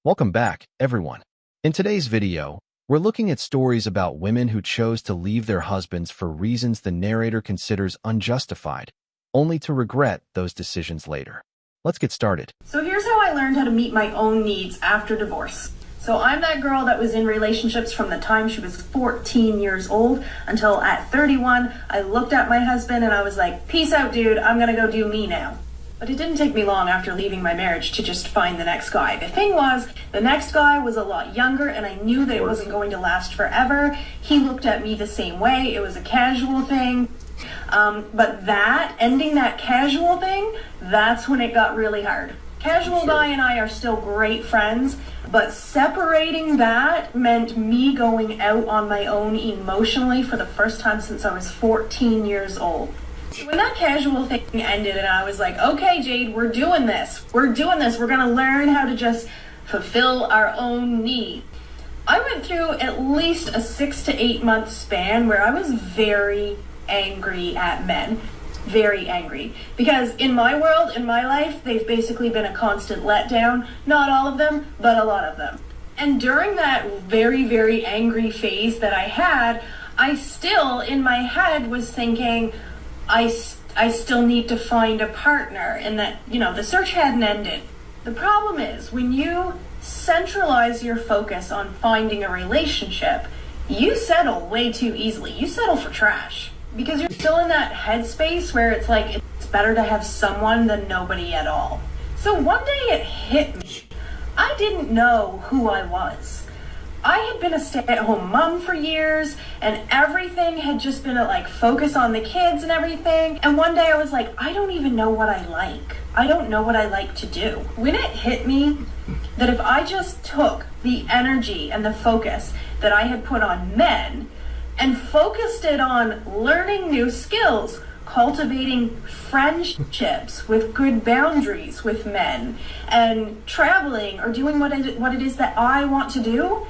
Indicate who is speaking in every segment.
Speaker 1: Welcome back, everyone. In today's video, we're looking at stories about women who chose to leave their husbands for reasons the narrator considers unjustified, only to regret those decisions later. Let's get started.
Speaker 2: So here's how I learned how to meet my own needs after divorce. So I'm that girl that was in relationships from the time she was 14 years old until at 31, I looked at my husband and I was like, peace out, dude, I'm gonna go do me now. But it didn't take me long after leaving my marriage to just find the next guy. The thing was, the next guy was a lot younger and I knew that it wasn't going to last forever. He looked at me the same way. It was a casual thing. But ending that casual thing, that's when it got really hard. Casual guy and I are still great friends, but separating that meant me going out on my own emotionally for the first time since I was 14 years old. When that casual thing ended and I was like, okay, Jade, we're doing this. We're gonna learn how to just fulfill our own needs. I went through at least a 6 to 8 month span where I was very angry at men. Very angry. Because in my world, in my life, they've basically been a constant letdown. Not all of them, but a lot of them. And during that very, very angry phase that I had, I still, in my head, was thinking, I still need to find a partner, and that, the search hadn't ended. The problem is, when you centralize your focus on finding a relationship, you settle way too easily. You settle for trash. Because you're still in that headspace where it's like, it's better to have someone than nobody at all. So one day it hit me. I didn't know who I was. I had been a stay-at-home mom for years, and everything had just been a focus on the kids and everything. And one day I was like, I don't even know what I like. I don't know what I like to do. When it hit me that if I just took the energy and the focus that I had put on men and focused it on learning new skills, cultivating friendships with good boundaries with men, and traveling or doing what it is that I want to do,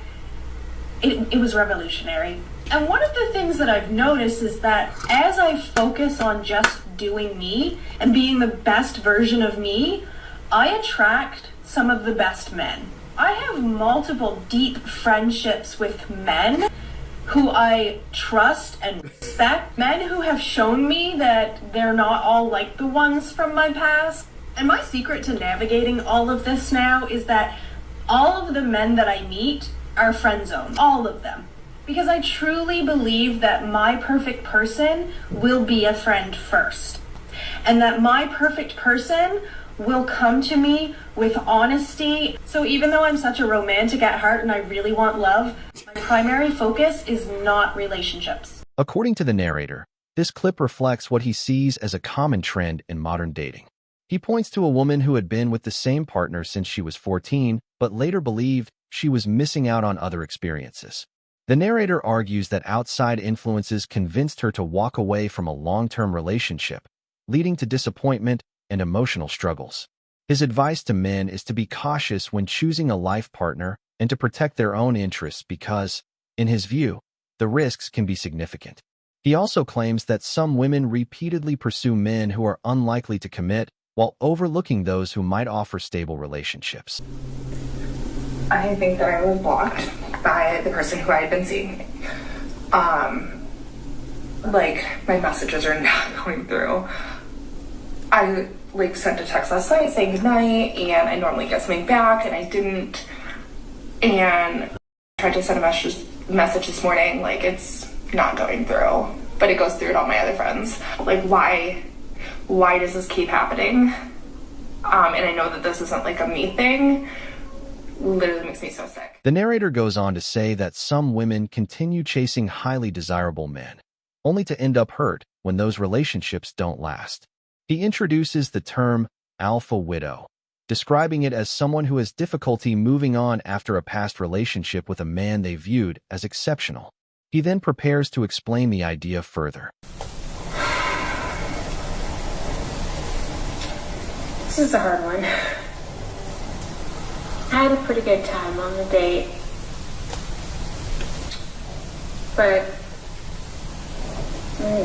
Speaker 2: it was revolutionary. And one of the things that I've noticed is that as I focus on just doing me and being the best version of me, I attract some of the best men. I have multiple deep friendships with men who I trust and respect, men who have shown me that they're not all like the ones from my past. And my secret to navigating all of this now is that all of the men that I meet are friend zone, all of them. Because I truly believe that my perfect person will be a friend first. And that my perfect person will come to me with honesty. So even though I'm such a romantic at heart and I really want love, my primary focus is not relationships.
Speaker 1: According to the narrator, this clip reflects what he sees as a common trend in modern dating. He points to a woman who had been with the same partner since she was 14, but later believed she was missing out on other experiences. The narrator argues that outside influences convinced her to walk away from a long-term relationship, leading to disappointment and emotional struggles. His advice to men is to be cautious when choosing a life partner and to protect their own interests because, in his view, the risks can be significant. He also claims that some women repeatedly pursue men who are unlikely to commit while overlooking those who might offer stable relationships.
Speaker 3: I think that I was blocked by the person who I had been seeing. My messages are not going through. I sent a text last night saying goodnight, and I normally get something back, and I didn't. And I tried to send a message this morning, it's not going through, but it goes through to all my other friends. Why does this keep happening? And I know that this isn't a me thing. Literally makes me so sick.
Speaker 1: The narrator goes on to say that some women continue chasing highly desirable men, only to end up hurt when those relationships don't last. He introduces the term alpha widow, describing it as someone who has difficulty moving on after a past relationship with a man they viewed as exceptional. He then prepares to explain the idea further.
Speaker 4: This is a hard one. I had a pretty good time on the date, but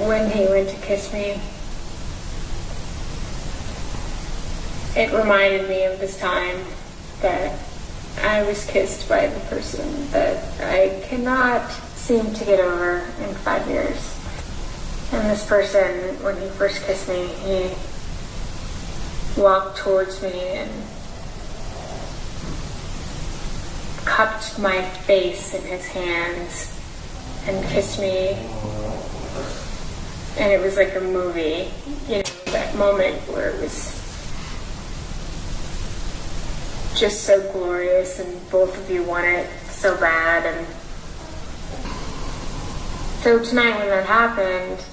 Speaker 4: when he went to kiss me, it reminded me of this time that I was kissed by the person that I cannot seem to get over in 5 years. And this person, when he first kissed me, he walked towards me and cupped my face in his hands and kissed me. And it was like a movie, you know, that moment where it was just so glorious and both of you want it so bad. And so tonight when that happened,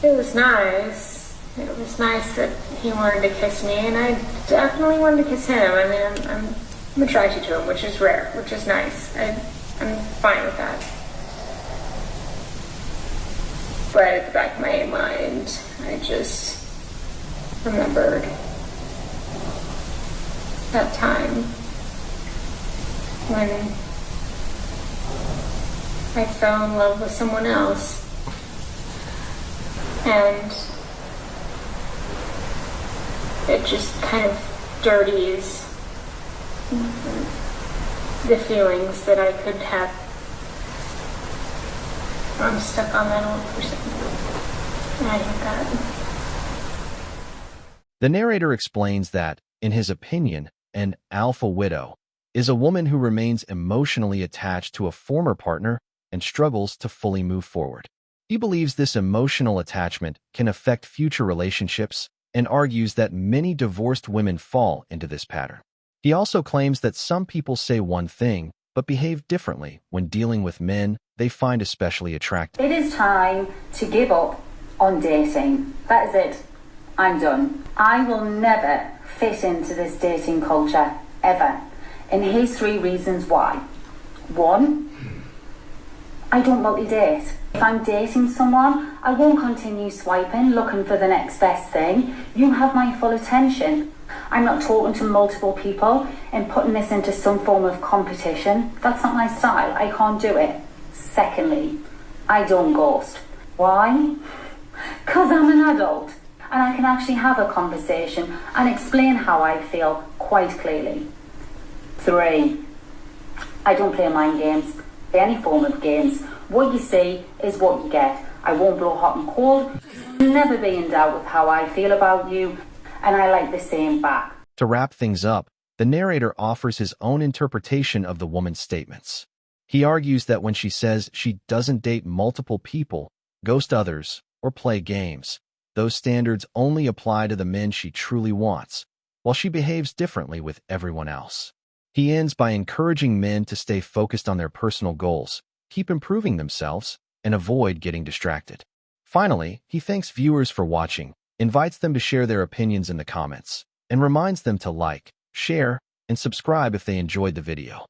Speaker 4: it was nice. It was nice that he wanted to kiss me, and I definitely wanted to kiss him. I mean, I'm attracted to him, which is rare, which is nice. I'm fine with that. But at the back of my mind, I just remembered that time when I fell in love with someone else. And it just kind of dirties the feelings that I could have. I'm stuck on that old person. And I hate that.
Speaker 1: The narrator explains that, in his opinion, an alpha widow is a woman who remains emotionally attached to a former partner and struggles to fully move forward. He believes this emotional attachment can affect future relationships and argues that many divorced women fall into this pattern. He also claims that some people say one thing but behave differently when dealing with men they find especially attractive.
Speaker 5: It is time to give up on dating. That is it. I'm done. I will never fit into this dating culture, ever. And here's 3 reasons why. 1, I don't multi-date. If I'm dating someone, I won't continue swiping, looking for the next best thing. You have my full attention. I'm not talking to multiple people and putting this into some form of competition. That's not my style. I can't do it. Secondly, I don't ghost. Why? Because I'm an adult and I can actually have a conversation and explain how I feel quite clearly. 3, I don't play mind games, any form of games. What you see is what you get. I won't blow hot and cold. I'll never be in doubt with how I feel about you, and I like the same back.
Speaker 1: To wrap things up, the narrator offers his own interpretation of the woman's statements. He argues that when she says she doesn't date multiple people, ghost others, or play games, those standards only apply to the men she truly wants, while she behaves differently with everyone else. He ends by encouraging men to stay focused on their personal goals, keep improving themselves, and avoid getting distracted. Finally, he thanks viewers for watching, invites them to share their opinions in the comments, and reminds them to like, share, and subscribe if they enjoyed the video.